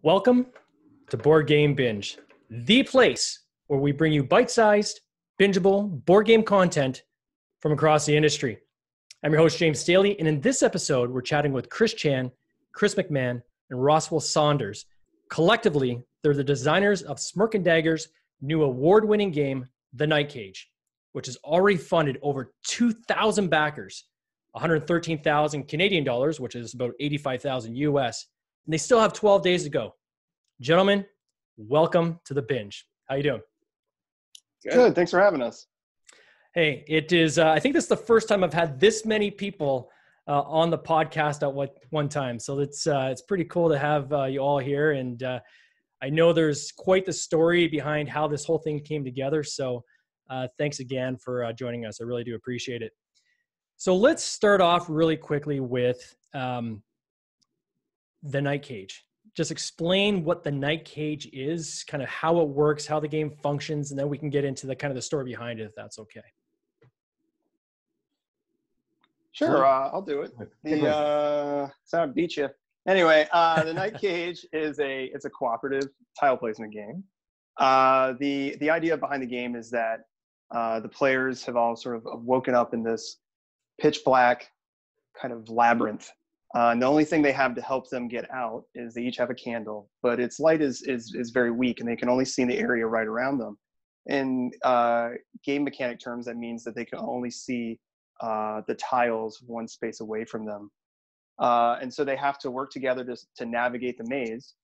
Welcome to Board Game Binge, the place where we bring you bite-sized, bingeable board game content from across the industry. I'm your host, James Staley, and in this episode, we're chatting with Chris Chan, Chris McMahon, and Rosswell Saunders. Collectively, they're the designers of Smirk Dagger's new award-winning game, The Night Cage, which has already funded over 2,000 backers, 113,000 Canadian dollars, which is about 85,000 US, and they still have 12 days to go. Gentlemen, welcome to the binge. How you doing? Good. Thanks for having us. Hey, it is, I think this is the first time I've had this many people on the podcast at one time. So it's pretty cool to have you all here. And I know there's quite the story behind how this whole thing came together. So thanks again for joining us. I really do appreciate it. So let's start off really quickly with The Night Cage. Just explain what The Night Cage is, kind of how it works, how the game functions, and then we can get into the kind of the story behind it, if that's okay. Sure, I'll do it. So I beat you. Anyway, The Night Cage is it's a cooperative tile placement game. The idea behind the game is that the players have all sort of woken up in this pitch black kind of labyrinth. And the only thing they have to help them get out is they each have a candle, but its light is very weak, and they can only see in the area right around them. In game mechanic terms, that means that they can only see the tiles one space away from them. And so they have to work together to navigate the maze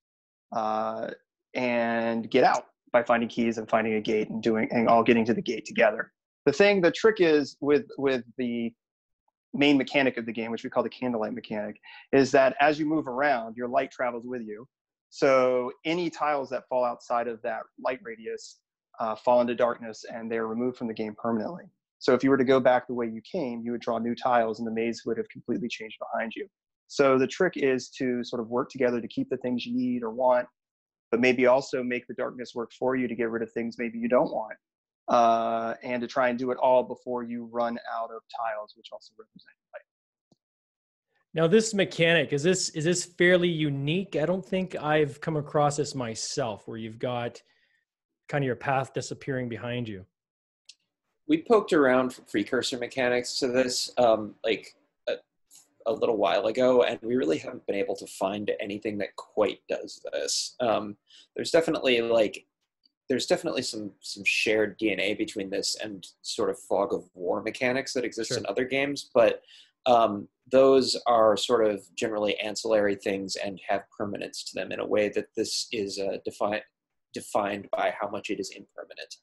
and get out by finding keys and finding a gate and all getting to the gate together. The trick is with the main mechanic of the game, which we call the candlelight mechanic, is that as you move around, your light travels with you. So any tiles that fall outside of that light radius fall into darkness, and they're removed from the game permanently. So if you were to go back the way you came, you would draw new tiles and the maze would have completely changed behind you. So the trick is to sort of work together to keep the things you need or want, but maybe also make the darkness work for you to get rid of things maybe you don't want. And to try and do it all before you run out of tiles, which also represent light. Now, this mechanic, is this fairly unique? I don't think I've come across this myself, where you've got kind of your path disappearing behind you. We poked around for precursor mechanics to this a little while ago, and we really haven't been able to find anything that quite does this. There's definitely some shared DNA between this and sort of fog of war mechanics that exist in other games, but those are sort of generally ancillary things and have permanence to them in a way that this is defined by how much it is impermanent.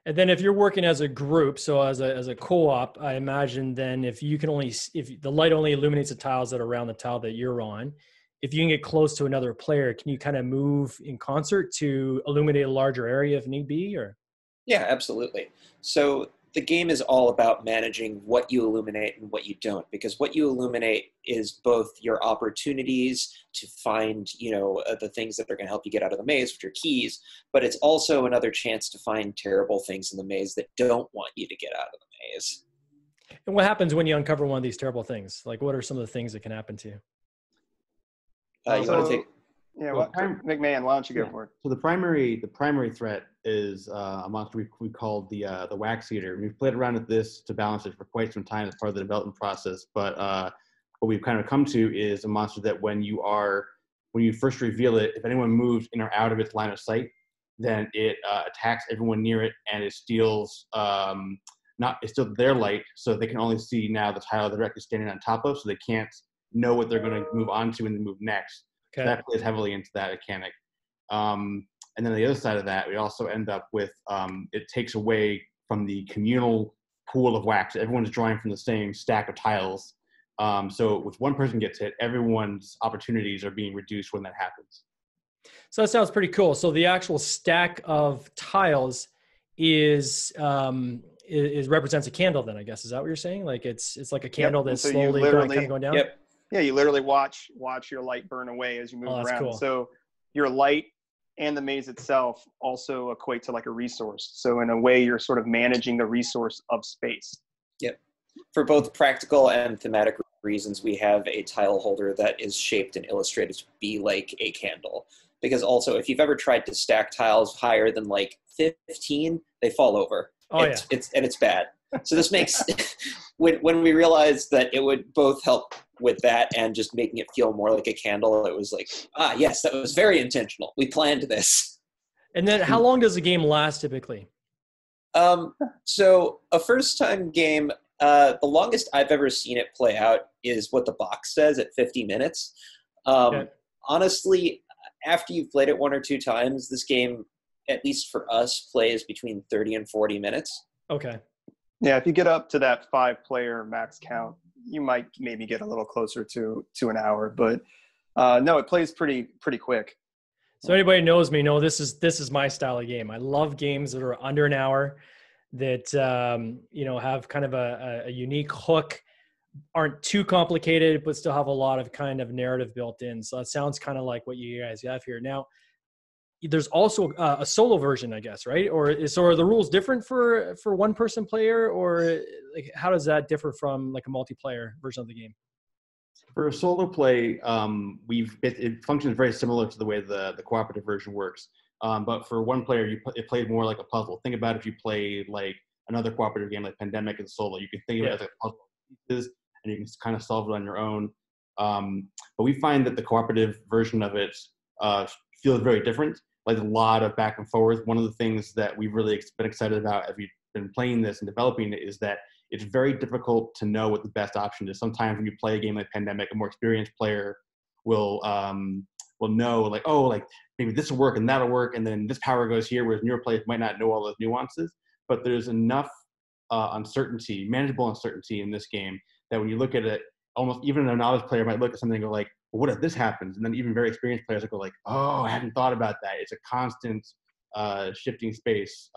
And then if you're working as a group, so as a co-op, I imagine then if the light only illuminates the tiles that are around the tile that you're on, if you can get close to another player, can you kind of move in concert to illuminate a larger area if need be? Or? Yeah, absolutely. So the game is all about managing what you illuminate and what you don't, because what you illuminate is both your opportunities to find, the things that are going to help you get out of the maze, which are keys, but it's also another chance to find terrible things in the maze that don't want you to get out of the maze. And what happens when you uncover one of these terrible things? Like, what are some of the things that can happen to you? McMahon, why don't you go for it? So the primary threat is a monster we called the Wax Eater. We've played around with this to balance it for quite some time as part of the development process. But what we've kind of come to is a monster that when you first reveal it, if anyone moves in or out of its line of sight, then it attacks everyone near it, and it steals it's still their light, so they can only see now the tile they're directly standing on top of, so they can't know what they're going to move on to and then move next. Okay. So that plays heavily into that mechanic. And then on the other side of that, we also end up with it takes away from the communal pool of wax. Everyone's drawing from the same stack of tiles. So if one person gets hit, everyone's opportunities are being reduced when that happens. So that sounds pretty cool. So the actual stack of tiles is represents a candle then, I guess. Is that what you're saying? Like it's like a candle that's so slowly going down? Yep. Yeah, you literally watch your light burn away as you move around. Cool. So your light and the maze itself also equate to like a resource. So in a way, you're sort of managing the resource of space. Yep. For both practical and thematic reasons we have a tile holder that is shaped and illustrated to be like a candle. Because also, if you've ever tried to stack tiles higher than like 15, they fall over. Oh, It's bad. So this makes, when we realized that it would both help with that and just making it feel more like a candle, it was like, yes, that was very intentional. We planned this. And then how long does the game last typically? So a first-time game, the longest I've ever seen it play out is what the box says at 50 minutes. Okay. Honestly, after you've played it one or two times, this game, at least for us, plays between 30 and 40 minutes. Okay. Yeah, if you get up to that 5-player max count, you might maybe get a little closer to an hour. But no, it plays pretty quick. So anybody who knows me, know this is my style of game. I love games that are under an hour, that have kind of a unique hook, aren't too complicated, but still have a lot of kind of narrative built in. So that sounds kind of like what you guys have here. Now, there's also a solo version, I guess, right? So are the rules different for one person player, or like how does that differ from like a multiplayer version of the game? For a solo play, it functions very similar to the way the cooperative version works. But for one player, it plays more like a puzzle. Think about if you play like another cooperative game like Pandemic and Solo. You can think of it as like puzzle pieces, and you can kind of solve it on your own. But we find that the cooperative version of it feels very different. Like a lot of back and forth. One of the things that we've really been excited about as we've been playing this and developing it is that it's very difficult to know what the best option is. Sometimes when you play a game like Pandemic, a more experienced player will know like, oh, like maybe this will work and that'll work, and then this power goes here, whereas newer players might not know all those nuances. But there's enough uncertainty, manageable uncertainty in this game that when you look at it, almost even a novice player might look at something and go like, well, what if this happens? And then even very experienced players will go like, oh, I hadn't thought about that. It's a constant shifting space.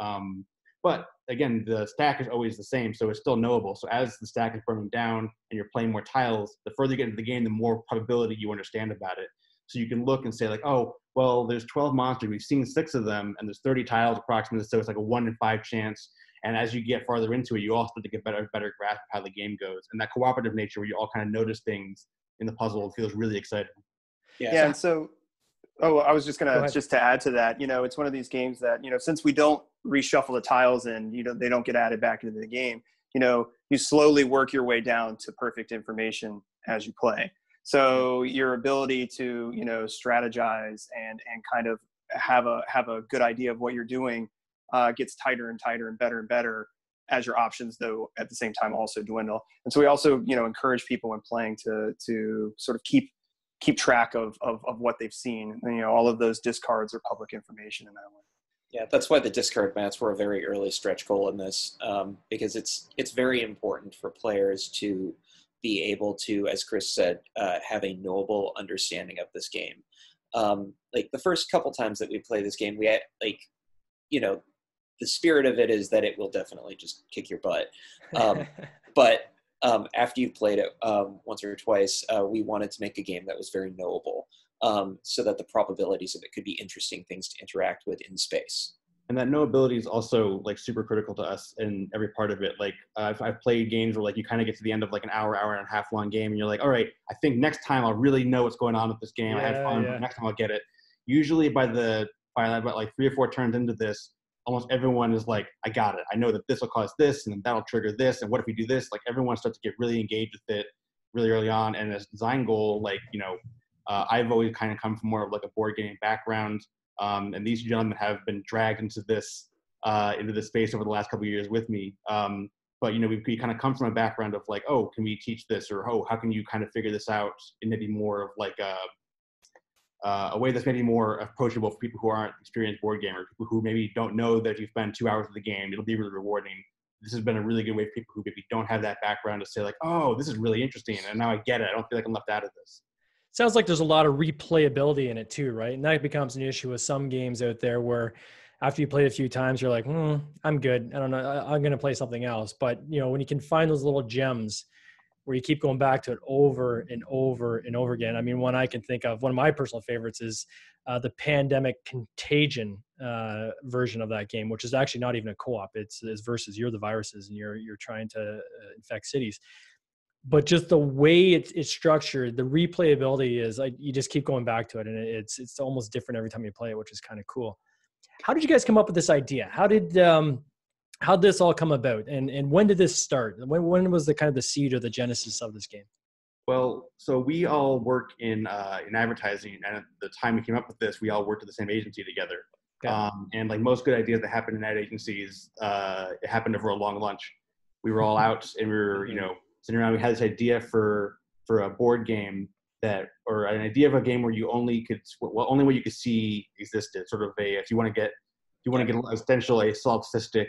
But again, the stack is always the same, so it's still knowable. So as the stack is burning down and you're playing more tiles, the further you get into the game, the more probability you understand about it. So you can look and say like, oh, well, there's 12 monsters. We've seen 6 of them, and there's 30 tiles approximately, so it's like a 1 in 5 chance. And as you get farther into it, you also start to get better grasp of how the game goes. And that cooperative nature where you all kind of notice things in the puzzle feels really exciting. Yeah, and so, I was just just to add to that, it's one of these games that, since we don't reshuffle the tiles and, they don't get added back into the game, you slowly work your way down to perfect information as you play. So your ability to, strategize and kind of have a good idea of what you're doing gets tighter and tighter and better as your options, though, at the same time also dwindle. And so we also, encourage people when playing to sort of keep track of what they've seen. And, all of those discards are public information in that way. Yeah, that's why the discard mats were a very early stretch goal in this, because it's very important for players to be able to, as Chris said, have a knowable understanding of this game. Like the first couple times that we play this game, we had the spirit of it is that it will definitely just kick your butt. But after you've played it once or twice, we wanted to make a game that was very knowable, so that the probabilities of it could be interesting things to interact with in space. And that knowability is also like super critical to us in every part of it. Like I've played games where like you kind of get to the end of like an hour and a half long game, and you're like, all right, I think next time I'll really know what's going on with this game. I had fun, but next time I'll get it. Usually by about like 3 or 4 turns into this, almost everyone is like, I got it. I know that this will cause this, and that'll trigger this. And what if we do this? Like everyone starts to get really engaged with it really early on. And as design goal, like, I've always kind of come from more of like a board game background. And these gentlemen have been dragged into this space over the last couple of years with me. But, we kind of come from a background of like, oh, can we teach this? Or, oh, how can you kind of figure this out in maybe more of like a way that's maybe more approachable for people who aren't experienced board gamers, people who maybe don't know that if you spend 2 hours of the game, it'll be really rewarding. This has been a really good way for people who maybe don't have that background to say like, oh, this is really interesting, and now I get it. I don't feel like I'm left out of this. Sounds like there's a lot of replayability in it too, right? And that becomes an issue with some games out there where after you play it a few times, you're like, I'm good. I don't know. I'm going to play something else. But, when you can find those little gems where you keep going back to it over and over and over again. I mean, one I can think of, one of my personal favorites is the Pandemic Contagion version of that game, which is actually not even a co-op. It's versus you're the viruses and you're trying to infect cities. but just the way it's structured, the replayability is like, you just keep going back to it, and it's almost different every time you play it, which is kind of cool. How did you guys come up with this idea? How'd this all come about? And when did this start? When was the kind of the seed or the genesis of this game? Well, so we all work in advertising, and at the time we came up with this, we all worked at the same agency together. Okay. And like most good ideas that happen in ad agencies, it happened over a long lunch. We were all out and we were, sitting around. We had this idea for a board game or an idea of a game where only what you could see existed. Sort of if you want to get essentially a solipsistic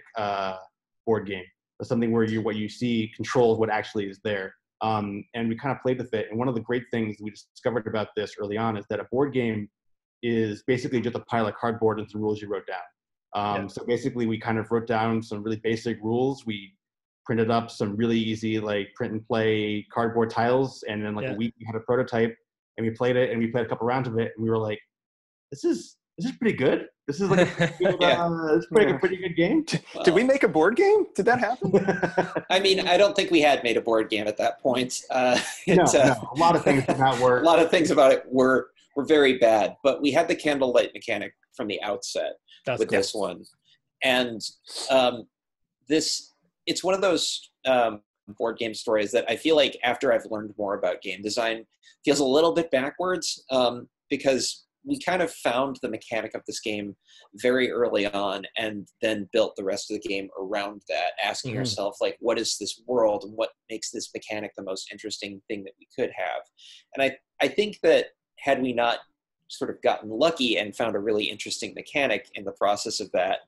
board game, or something where what you see controls what actually is there. And we kind of played with it. And one of the great things we discovered about this early on is that a board game is basically just a pile of cardboard and some rules you wrote down. So basically we kind of wrote down some really basic rules. We printed up some really easy like print and play cardboard tiles, and then a week we had a prototype, and we played it, and we played a couple rounds of it, and we were like, this is pretty good. This is like a pretty good game. Did we make a board game? Did that happen? I mean, I don't think we had made a board game at that point. No, a lot of things did not work. A lot of things about it were very bad, but we had the candlelight mechanic from the outset this one. And it's one of those board game stories that I feel like after I've learned more about game design feels a little bit backwards, because we kind of found the mechanic of this game very early on and then built the rest of the game around that, asking ourselves, like, what is this world and what makes this mechanic the most interesting thing that we could have? And I think that had we not sort of gotten lucky and found a really interesting mechanic in the process of that,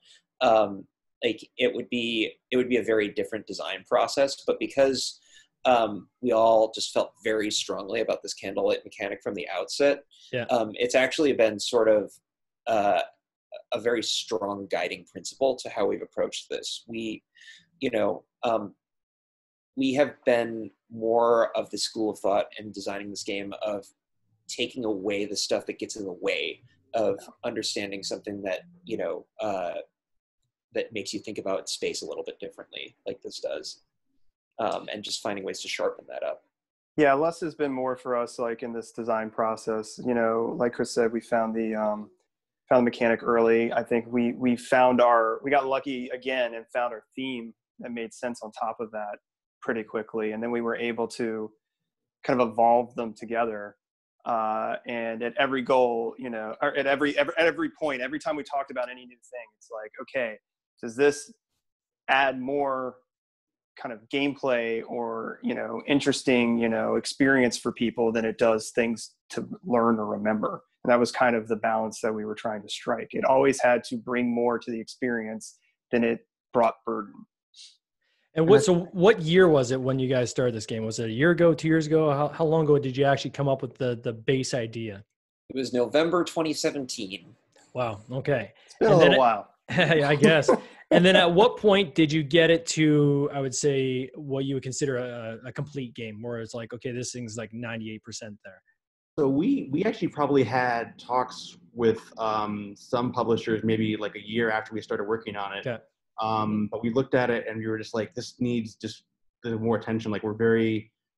it would be a very different design process. But because we all just felt very strongly about this candlelight mechanic from the outset, it's actually been sort of a very strong guiding principle to how we've approached this. We have been more of the school of thought in designing this game of taking away the stuff that gets in the way of understanding something that that makes you think about space a little bit differently, like this does, and just finding ways to sharpen that up. Yeah, less has been more for us, like in this design process. Like Chris said, we found the mechanic early. I think we got lucky again and found our theme that made sense on top of that pretty quickly, and then we were able to kind of evolve them together. And at every goal, or at every point, every time we talked about any new thing, it's like, okay, does this add more kind of gameplay or, interesting, experience for people than it does things to learn or remember? And that was kind of the balance that we were trying to strike. It always had to bring more to the experience than it brought burden. And what year was it when you guys started this game? Was it a year ago, 2 years ago? How long ago did you actually come up with the base idea? It was November 2017. Wow. Okay. It's been a little while. Yeah, I guess. And then at what point did you get it to, I would say, what you would consider a complete game, where it's like, okay, this thing's like 98% there? So we actually probably had talks with some publishers maybe like a year after we started working on it. Okay. But we looked at it and we were just like, this needs just more attention. Like we're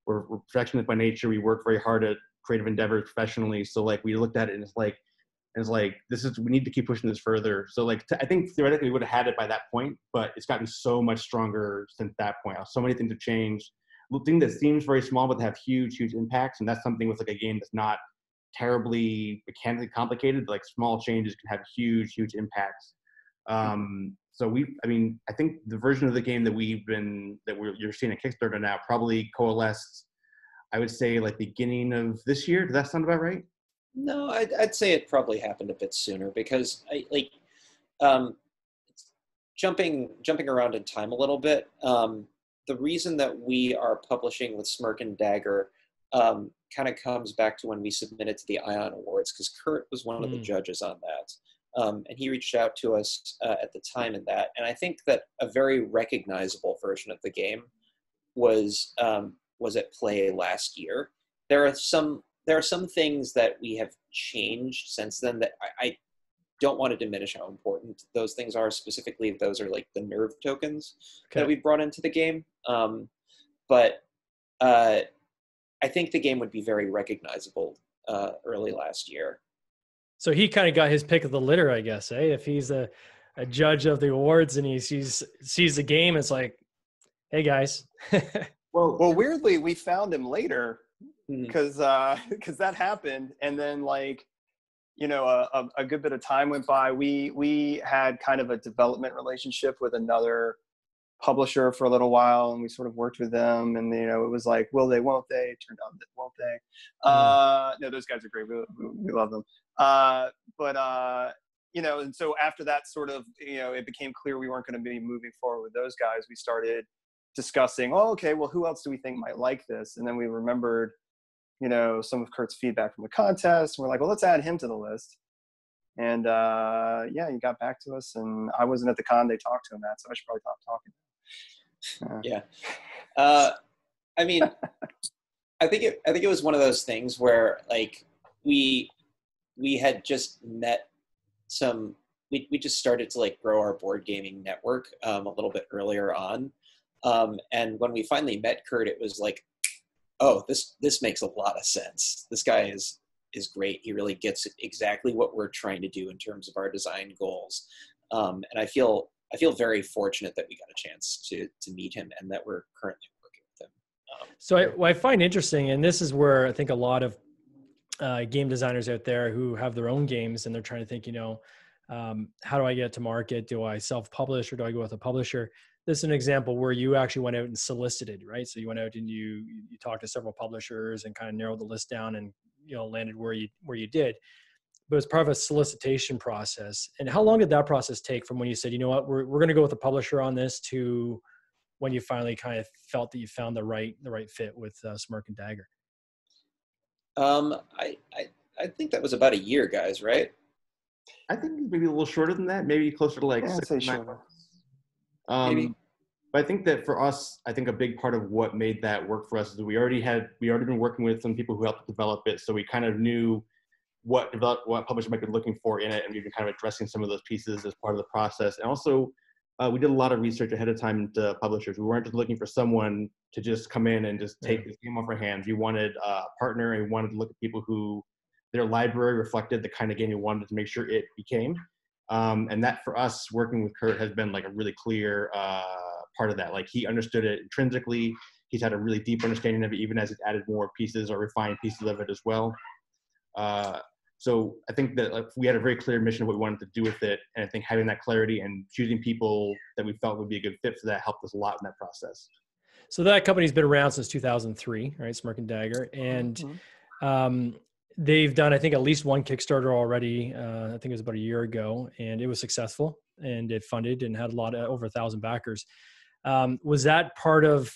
perfectionists by nature. We work very hard at creative endeavors professionally. So like we looked at it and it's like we need to keep pushing this further. So like I think theoretically we would have had it by that point, but it's gotten so much stronger since that point. So many things have changed. Things that seems very small but have huge impacts, and that's something with like a game that's not terribly mechanically complicated. Like small changes can have huge impacts. So I think the version of the game that you're seeing at Kickstarter now probably coalesced, I would say, like beginning of this year. Does that sound about right? No, I'd say it probably happened a bit sooner, because jumping around in time a little bit. The reason that we are publishing with Smirk and Dagger kind of comes back to when we submitted to the Ion Awards, because Kurt was one of the judges on that. And he reached out to us at the time in that. And I think that a very recognizable version of the game was at play last year. There are some things that we have changed since then that I don't want to diminish how important those things are. Specifically, those are like the nerve tokens that we brought into the game. But I think the game would be very recognizable early last year. So he kind of got his pick of the litter, I guess, eh? If he's a judge of the awards and he sees the game, it's like, hey guys. Well, weirdly, we found him later Mhm. because that happened, and then like, you know, a good bit of time went by. We had kind of a development relationship with another publisher for a little while, and we sort of worked with them, and you know, it was like, will they, won't they? It turned out that won't they. No, those guys are great. We love them. You know, and so after that sort of, you know, it became clear we weren't going to be moving forward with those guys. We started discussing, oh, okay, well, who else do we think might like this? And then we remembered, you know, some of Kurt's feedback from the contest. We're like, well, let's add him to the list. And yeah, he got back to us, and I wasn't at the con they talked to him at, so I should probably stop talking. Yeah. I mean, I think it was one of those things where like we had just met we just started to like grow our board gaming network a little bit earlier on. And when we finally met Kurt, it was like, oh, this makes a lot of sense. This guy is great. He really gets exactly what we're trying to do in terms of our design goals. And I feel very fortunate that we got a chance to meet him and that we're currently working with him. So what I find interesting, and this is where I think a lot of game designers out there who have their own games and they're trying to think, you know, how do I get to market? Do I self-publish or do I go with a publisher? This is an example where you actually went out and solicited, right? So you went out and you talked to several publishers and kind of narrowed the list down and, you know, landed where you did. But it's part of a solicitation process. And how long did that process take from when you said, you know what, we're going to go with a publisher on this, to when you finally kind of felt that you found the right fit with Smirk and Dagger? I think that was about a year, guys, right? I think maybe a little shorter than that, maybe closer to like 6 to 9 months. Maybe. But I think that for us, I think a big part of what made that work for us is we already been working with some people who helped develop it, so we kind of knew what publisher might be looking for in it, and we've been kind of addressing some of those pieces as part of the process. And also, we did a lot of research ahead of time to publishers. We weren't just looking for someone to just come in and just take this game off our hands. We wanted a partner, and we wanted to look at people who their library reflected the kind of game we wanted to make sure it became. And that for us, working with Kurt has been like a really clear part of that. Like, he understood it intrinsically. He's had a really deep understanding of it, even as he's added more pieces or refined pieces of it as well. So I think that like, we had a very clear mission of what we wanted to do with it. And I think having that clarity and choosing people that we felt would be a good fit for that helped us a lot in that process. So that company's been around since 2003, right? Smirk and Dagger. And they've done, I think, at least one Kickstarter already. I think it was about a year ago, and it was successful, and it funded and had a lot of over 1,000 backers. Was that part of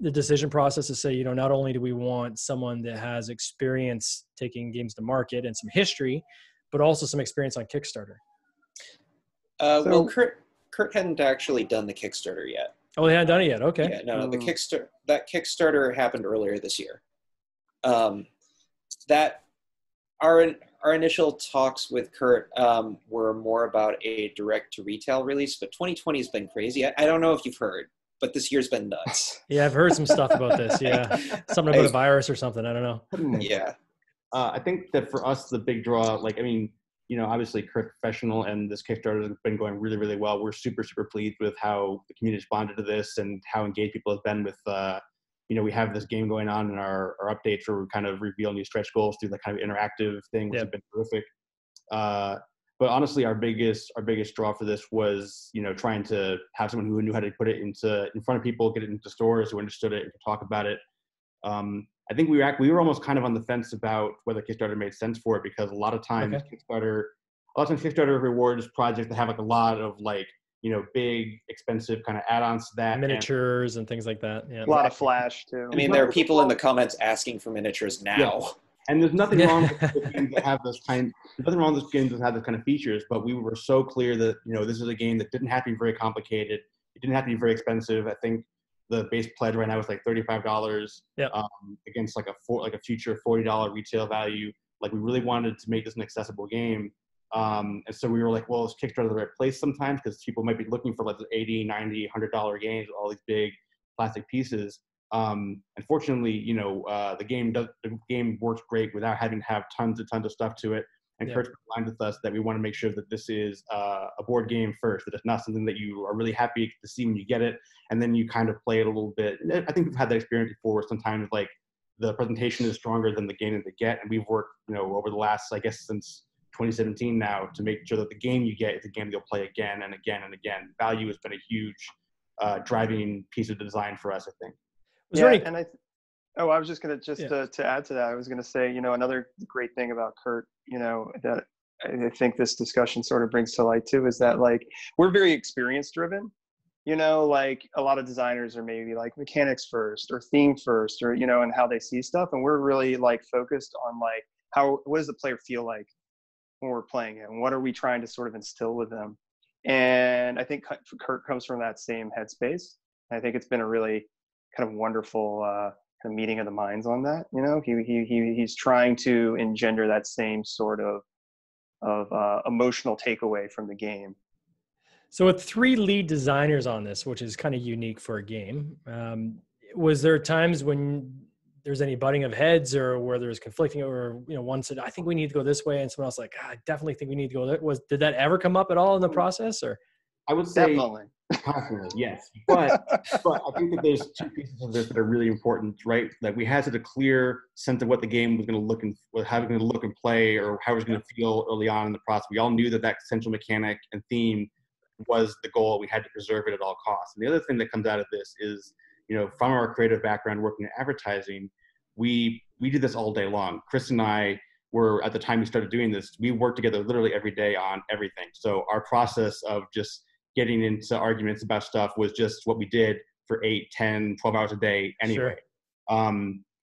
the decision process to say, you know, not only do we want someone that has experience taking games to market and some history, but also some experience on Kickstarter? Well, Kurt hadn't actually done the Kickstarter yet. Oh, they hadn't done it yet. Okay. Yeah, no, that Kickstarter happened earlier this year. That our initial talks with Kurt were more about a direct to retail release, but 2020 has been crazy. I don't know if you've heard, but this year's been nuts. Yeah, I've heard some stuff about this. Yeah, something about a virus or something. I don't know. Yeah. I think that for us, the big draw, like, I mean, you know, obviously Kurt's professional, and this Kickstarter has been going really, really well. We're super, super pleased with how the community responded to this and how engaged people have been with, you know, we have this game going on in our updates where we kind of reveal new stretch goals through the kind of interactive thing, which has been terrific. But honestly, our biggest draw for this was, you know, trying to have someone who knew how to put it in front of people, get it into stores, who understood it, and could talk about it. I think we were almost kind of on the fence about whether Kickstarter made sense for it, because a lot of times Kickstarter rewards projects that have like a lot of like, you know, big, expensive kind of add-ons to that. Miniatures and things like that. Yeah. A lot of flash too. I mean, there are people in the comments asking for miniatures now. Yeah. And there's nothing wrong with games that have this kind. There's nothing wrong with games that have this kind of features. But we were so clear that, you know, this is a game that didn't have to be very complicated. It didn't have to be very expensive. I think the base pledge right now is like $35 against like a future $40 retail value. Like, we really wanted to make this an accessible game. And so we were like, well, is Kickstarter the right place sometimes? Because people might be looking for like the $80, $90, $100 games with all these big plastic pieces. Unfortunately, the game works great without having to have tons of stuff to it. And Kurt's aligned with us that we want to make sure that this is a board game first, that it's not something that you are really happy to see when you get it, and then you kind of play it a little bit. And I think we've had that experience before, where sometimes like the presentation is stronger than the game that they get, and we've worked, over the last, I guess, since 2017 now, to make sure that the game you get is a game that you'll play again and again and again. Value has been a huge driving piece of design for us, I think. I was just going to add to that. I was going to say, another great thing about Kurt, that I think this discussion sort of brings to light too, is that like, we're very experience driven, like a lot of designers are maybe like mechanics first or theme first, or, and how they see stuff. And we're really like focused on like, what does the player feel like when we're playing it? And what are we trying to sort of instill with them? And I think Kurt comes from that same headspace. I think it's been a really kind of wonderful kind of meeting of the minds on that. He's trying to engender that same sort of emotional takeaway from the game. So with 3 lead designers on this, which is kind of unique for a game, was there times when there's any butting of heads, or where there's conflicting, or one said, I think we need to go this way, and someone else like, I definitely think we need to go that? Did that ever come up at all in the process? Or I would say definitely. Constantly, yes. But I think that there's 2 pieces of this that are really important, right? Like we had such a clear sense of what the game was going to look and how it was going to look and play, or how it was going to feel early on in the process. We all knew that central mechanic and theme was the goal. We had to preserve it at all costs. And the other thing that comes out of this is, from our creative background working in advertising, we did this all day long. Chris and I were, at the time we started doing this, we worked together literally every day on everything. So our process of just getting into arguments about stuff was just what we did for 8, 10, 12 hours a day anyway. Sure.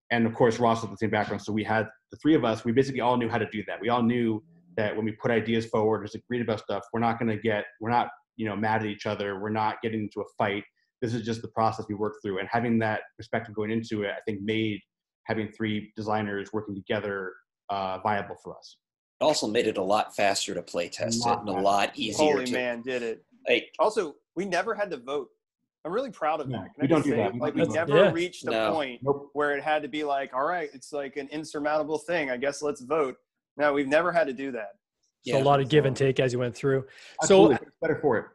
And of course, Ross had the same background. So we had the 3 of us, we basically all knew how to do that. We all knew that when we put ideas forward, just agreed about stuff, we're not mad at each other. We're not getting into a fight. This is just the process we work through. And having that perspective going into it, I think made having 3 designers working together viable for us. It also made it a lot faster to play test it, and a lot easier. Holy man, did it. Like, also, we never had to vote. I'm really proud of that. We don't do that. Like, we never reached a point where it had to be like, all right, it's like an insurmountable thing. I guess let's vote. No, we've never had to do that. So a lot of give and take as you went through. Absolutely. So it's better for it.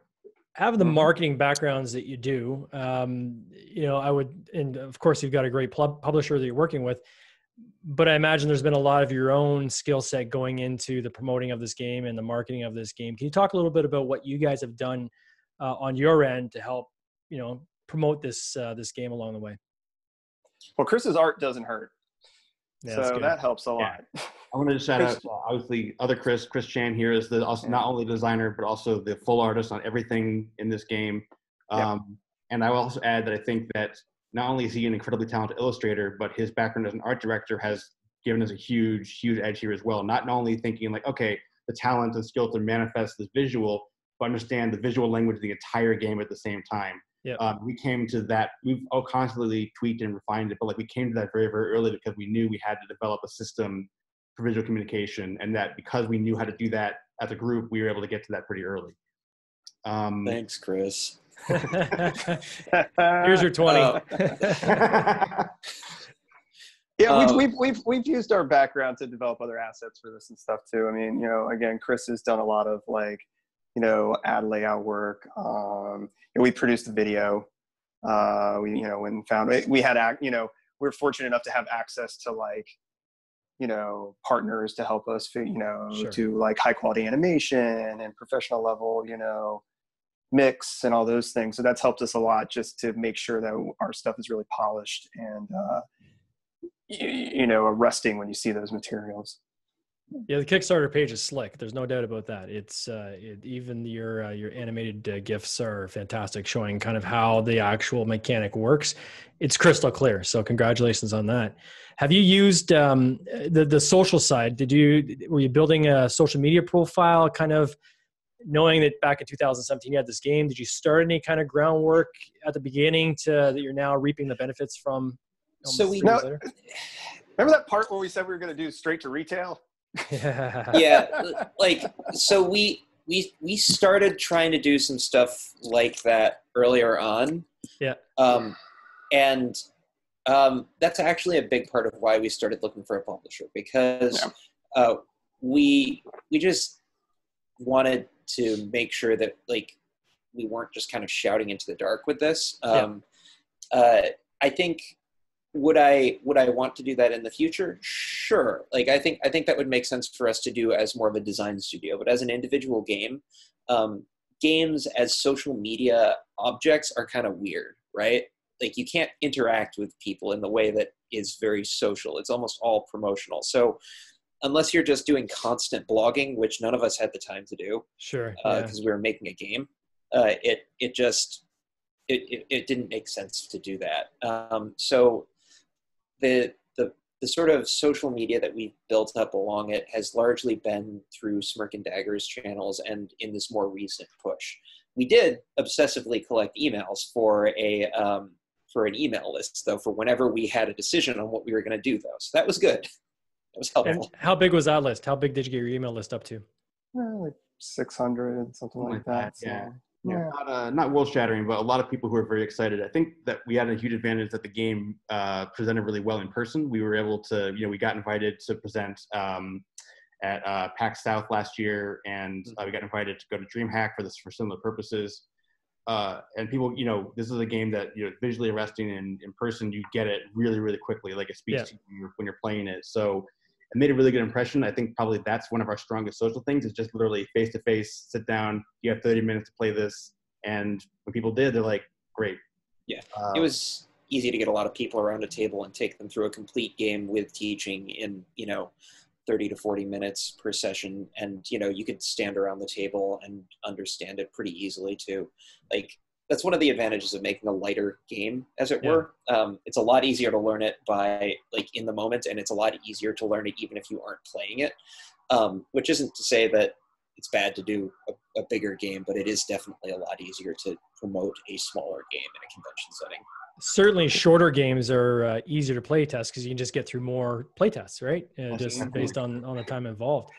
Having the marketing backgrounds that you do, I would, and of course you've got a great publisher that you're working with, but I imagine there's been a lot of your own skill set going into the promoting of this game and the marketing of this game. Can you talk a little bit about what you guys have done on your end to help, promote this game along the way? Well, Chris's art doesn't hurt. Yeah, so that helps a lot. I wanted to shout out, obviously, other Chris Chan here is also not only the designer, but also the full artist on everything in this game. And I will also add that I think that not only is he an incredibly talented illustrator, but his background as an art director has given us a huge edge here as well. Not only thinking like, okay, the talent and skill to manifest this visual, but understand the visual language of the entire game at the same time. We came to that, we've all constantly tweaked and refined it, but like we came to that very, very early because we knew we had to develop a system for visual communication, and that because we knew how to do that as a group, we were able to get to that pretty early. Thanks, Chris. Here's your 20. We've used our background to develop other assets for this and stuff too. I mean, again, Chris has done a lot of like, ad layout work. We produced a video. We're fortunate enough to have access to like, partners to help us, to like high quality animation and professional level, mix and all those things. So that's helped us a lot just to make sure that our stuff is really polished and, arresting when you see those materials. Yeah, the Kickstarter page is slick. There's no doubt about that. It's even your animated GIFs are fantastic, showing kind of how the actual mechanic works. It's crystal clear. So congratulations on that. Have you used the social side? Were you building a social media profile, kind of knowing that back in 2017 you had this game? Did you start any kind of groundwork at the beginning that you're now reaping the benefits from? Remember that part where we said we were going to do straight to retail? So we started trying to do some stuff like that earlier on. Yeah. And That's actually a big part of why we started looking for a publisher, because we just wanted to make sure that like we weren't just kind of shouting into the dark with this. I think would I want to do that in the future? Sure. Like I think that would make sense for us to do as more of a design studio, but as an individual game, games as social media objects are kind of weird, right? Like you can't interact with people in the way that is very social. It's almost all promotional. So unless you're just doing constant blogging, which none of us had the time to do, Sure, because we were making a game, it didn't make sense to do that. So the sort of social media that we've built up along it has largely been through Smirk and Dagger's channels and in this more recent push. We did obsessively collect emails for an email list, though, for whenever we had a decision on what we were going to do, though. So that was good. That was helpful. And how big was that list? How big did you get your email list up to? Like 600, something like that. Yeah. So, Not world shattering, but a lot of people who are very excited. I think that we had a huge advantage that the game presented really well in person. We were able to, we got invited to present at PAX South last year, and we got invited to go to DreamHack for similar purposes. And people, this is a game that, visually arresting, and in person, you get it really, really quickly. Like it speaks to you when you're playing it. So it made a really good impression. I think probably that's one of our strongest social things, is just literally face-to-face, sit down, you have 30 minutes to play this. And when people did, they're like, great. Yeah, it was easy to get a lot of people around a table and take them through a complete game with teaching in, 30 to 40 minutes per session. And, you could stand around the table and understand it pretty easily too. Like that's one of the advantages of making a lighter game, as it were. It's a lot easier to learn it by like in the moment, and it's a lot easier to learn it even if you aren't playing it, which isn't to say that it's bad to do a bigger game, but it is definitely a lot easier to promote a smaller game in a convention setting. Certainly shorter games are easier to play test because you can just get through more play tests, right? Just based on the time involved.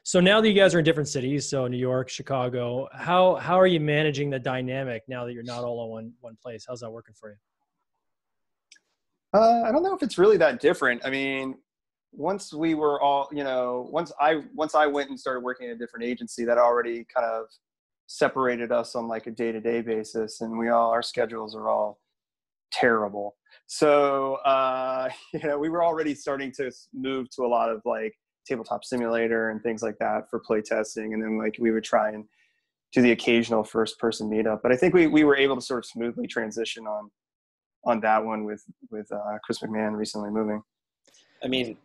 So now that you guys are in different cities, so New York, Chicago, how are you managing the dynamic now that you're not all in one place? How's that working for you? I don't know if it's really that different. I mean, once we were all, once I went and started working at a different agency, that already kind of separated us on like a day-to-day basis, and our schedules are all terrible. So, we were already starting to move to a lot of like tabletop simulator and things like that for play testing. And then like we would try and do the occasional first person meetup. But I think we were able to sort of smoothly transition on that one with Chris McMahon recently moving. I mean,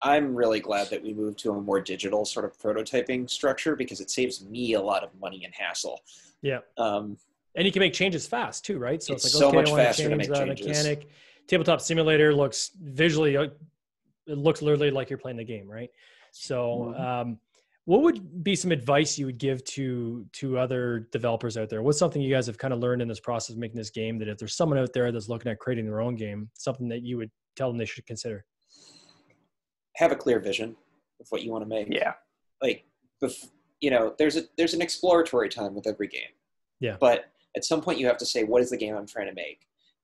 I'm really glad that we moved to a more digital sort of prototyping structure, because it saves me a lot of money and hassle. Yeah. And you can make changes fast too, right? So it's like, so okay, much I want faster to change to make that changes. mechanic. Tabletop simulator looks visually, it looks literally like you're playing the game, right? So what would be some advice you would give to other developers out there? What's something you guys have kind of learned in this process of making this game, that if there's someone out there that's looking at creating their own game, something that you would tell them they should consider? Have a clear vision of what you want to make. Yeah. Like, there's an exploratory time with every game. Yeah. But at some point you have to say, what is the game I'm trying to make?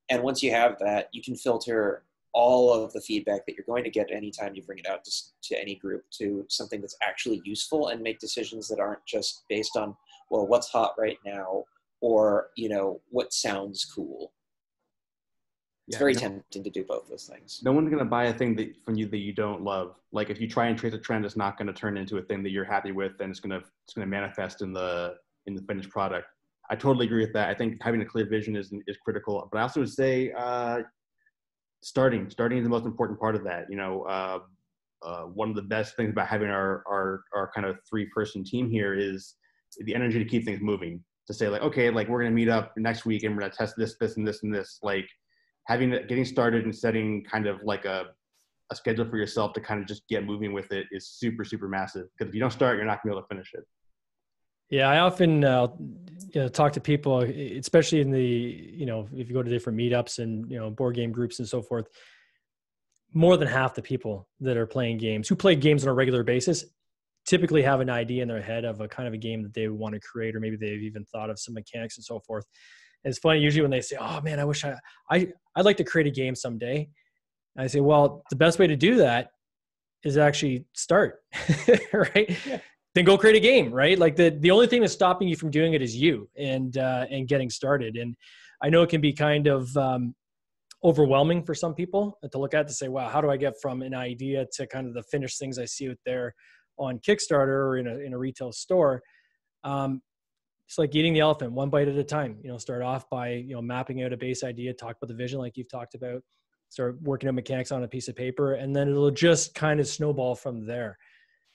And once you have that, you can filter all of the feedback that you're going to get anytime you bring it out to any group to something that's actually useful, and make decisions that aren't just based on, well, what's hot right now, or, what sounds cool. It's very tempting to do both those things. No one's going to buy a thing from you that you don't love. Like if you try and trace a trend, it's not going to turn into a thing that you're happy with, and it's going to manifest in the finished product. I totally agree with that. I think having a clear vision is critical. But I also would say starting is the most important part of that. One of the best things about having our kind of 3-person team here is the energy to keep things moving. To say like, okay, like we're going to meet up next week and we're going to test this, and this, and this. Like getting started and setting kind of like a schedule for yourself to kind of just get moving with it is super, super massive. Because if you don't start, you're not going to be able to finish it. Yeah, I often talk to people, especially in the, if you go to different meetups and, board game groups and so forth, more than half the people that are playing games, who play games on a regular basis, typically have an idea in their head of a kind of a game that they want to create, or maybe they've even thought of some mechanics and so forth. It's funny usually when they say, "Oh man, I wish I'd like to create a game someday." And I say, "Well, the best way to do that is actually start, right? Yeah. Then go create a game, right? Like the only thing that's stopping you from doing it is you and getting started. And I know it can be kind of overwhelming for some people to look at to say, wow, how do I get from an idea to kind of the finished things I see out there on Kickstarter or in a retail store? It's like eating the elephant one bite at a time. Start off by, mapping out a base idea, talk about the vision like you've talked about, start working on mechanics on a piece of paper, and then it'll just kind of snowball from there.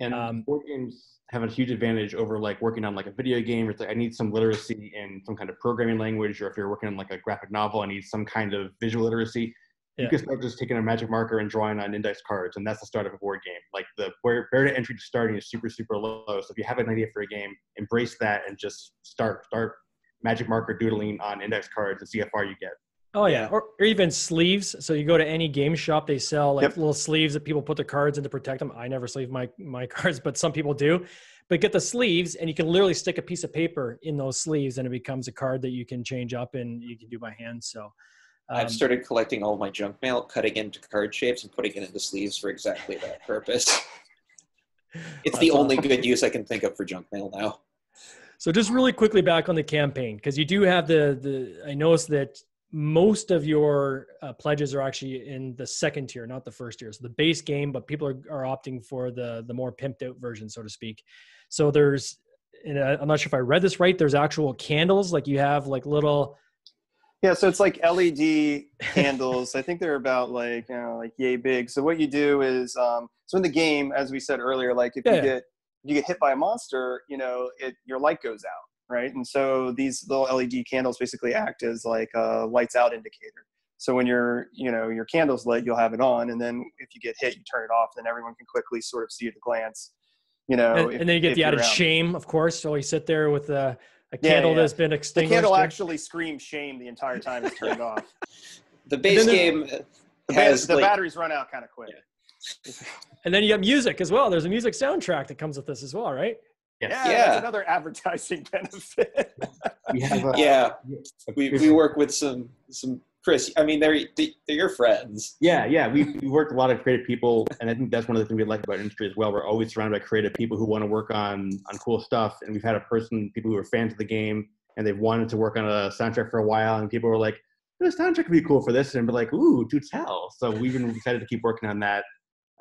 And board games have a huge advantage over like working on like a video game. Where it's like, I need some literacy in some kind of programming language, or if you're working on like a graphic novel, I need some kind of visual literacy. Yeah. You can start just taking a magic marker and drawing on index cards, and that's the start of a board game. Like the barrier to entry to starting is super, super low. So if you have an idea for a game, embrace that and just start magic marker doodling on index cards and see how far you get. Oh yeah, or even sleeves. So you go to any game shop, they sell like little sleeves that people put their cards in to protect them. I never sleeve my cards, but some people do. But get the sleeves, and you can literally stick a piece of paper in those sleeves, and it becomes a card that you can change up and you can do by hand. So I've started collecting all my junk mail, cutting into card shapes and putting it into sleeves for exactly that purpose. It's the only good use I can think of for junk mail now. So just really quickly back on the campaign, because you do have I noticed that most of your pledges are actually in the second tier, not the first tier. So the base game, but people are opting for the more pimped out version, so to speak. So and I'm not sure if I read this right, there's actual candles, like you have like little. Yeah, so it's like LED candles. I think they're about like yay big. So what you do is, so in the game, as we said earlier, like if you get hit by a monster, your light goes out. Right. And so these little LED candles basically act as like a lights out indicator. So when your candle's lit, you'll have it on. And then if you get hit, you turn it off. Then everyone can quickly sort of see at a glance, and then you get the added shame, of course. So you sit there with a candle that's been extinguished. The candle actually screams shame the entire time it's turned off. The base game the batteries run out kind of quick. Yeah. And then you got music as well. There's a music soundtrack that comes with this as well, right? Yeah, that's another advertising benefit. We work with some Chris. I mean, they're your friends. Yeah. We work with a lot of creative people, and I think that's one of the things we like about industry as well. We're always surrounded by creative people who want to work on cool stuff, and we've had people who are fans of the game, and they've wanted to work on a soundtrack for a while, and people were like, "The soundtrack could be cool for this," and we're like, "Ooh, do tell!" So we've been excited to keep working on that.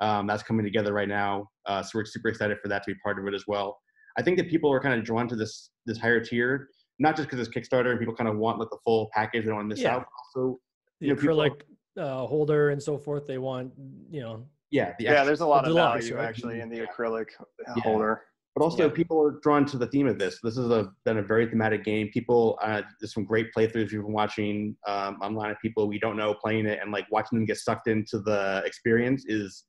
That's coming together right now, so we're super excited for that to be part of it as well. I think that people are kind of drawn to this higher tier, not just because it's Kickstarter and people kind of want like the full package, they don't want to miss out. Also, the acrylic holder and so forth, they want, there's a lot of value actually in the acrylic holder. But also people are drawn to the theme of this. This is been a very thematic game. People, there's some great playthroughs we've been watching online of people we don't know playing it, and like watching them get sucked into the experience is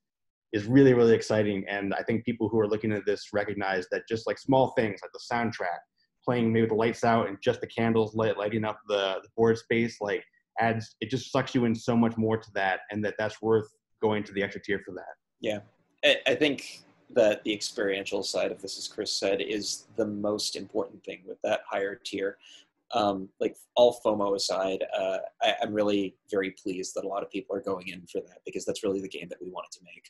really, really exciting. And I think people who are looking at this recognize that just like small things like the soundtrack, playing maybe the lights out and just the candles lighting up the board space, like it just sucks you in so much more to that, and that's worth going to the extra tier for that. Yeah. I think that the experiential side of this, as Chris said, is the most important thing with that higher tier. Like all FOMO aside, I'm really very pleased that a lot of people are going in for that, because that's really the game that we wanted to make.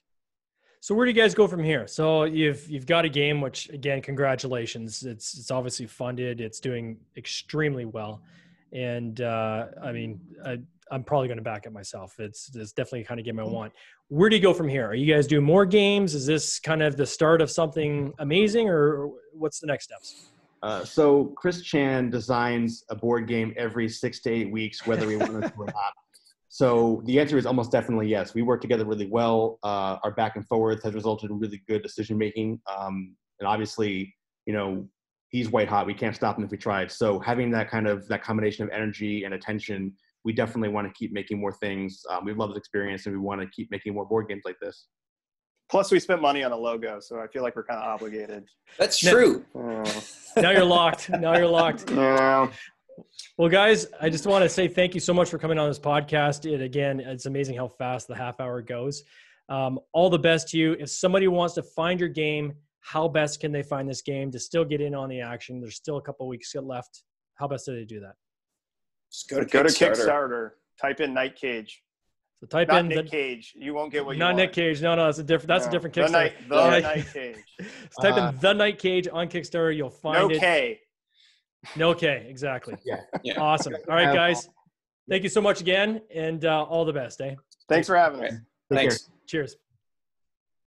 So where do you guys go from here? So you've got a game, which again, congratulations. It's obviously funded. It's doing extremely well. And I'm probably going to back it myself. It's definitely the kind of game I want. Where do you go from here? Are you guys doing more games? Is this kind of the start of something amazing, or what's the next steps? So Chris Chan designs a board game every 6 to 8 weeks, whether we want it to or not. So the answer is almost definitely yes. We work together really well. Our back and forwards has resulted in really good decision making. And obviously, he's white hot. We can't stop him if we tried. So having that combination of energy and attention, we definitely want to keep making more things. We love this experience, and we want to keep making more board games like this. Plus, we spent money on a logo, so I feel like we're kind of obligated. That's true. Now you're locked. Yeah. Well, guys, I just want to say thank you so much for coming on this podcast. It's amazing how fast the half hour goes. All the best to you. If somebody wants to find your game, how best can they find this game to still get in on the action? There's still a couple weeks left. How best do they do that? Just go to Go to Kickstarter. Kickstarter. Type in Night Cage. So type Not in Nick Cage. You won't get what you not want. Nick Cage. No, that's a different. That's a different Kickstarter. The Night Cage. So type in the Night Cage on Kickstarter. You'll find No it. K. No K. Exactly. Yeah. Awesome. All right, guys. Thank you so much again, and all the best. Thanks for having us. Thanks. Cheers.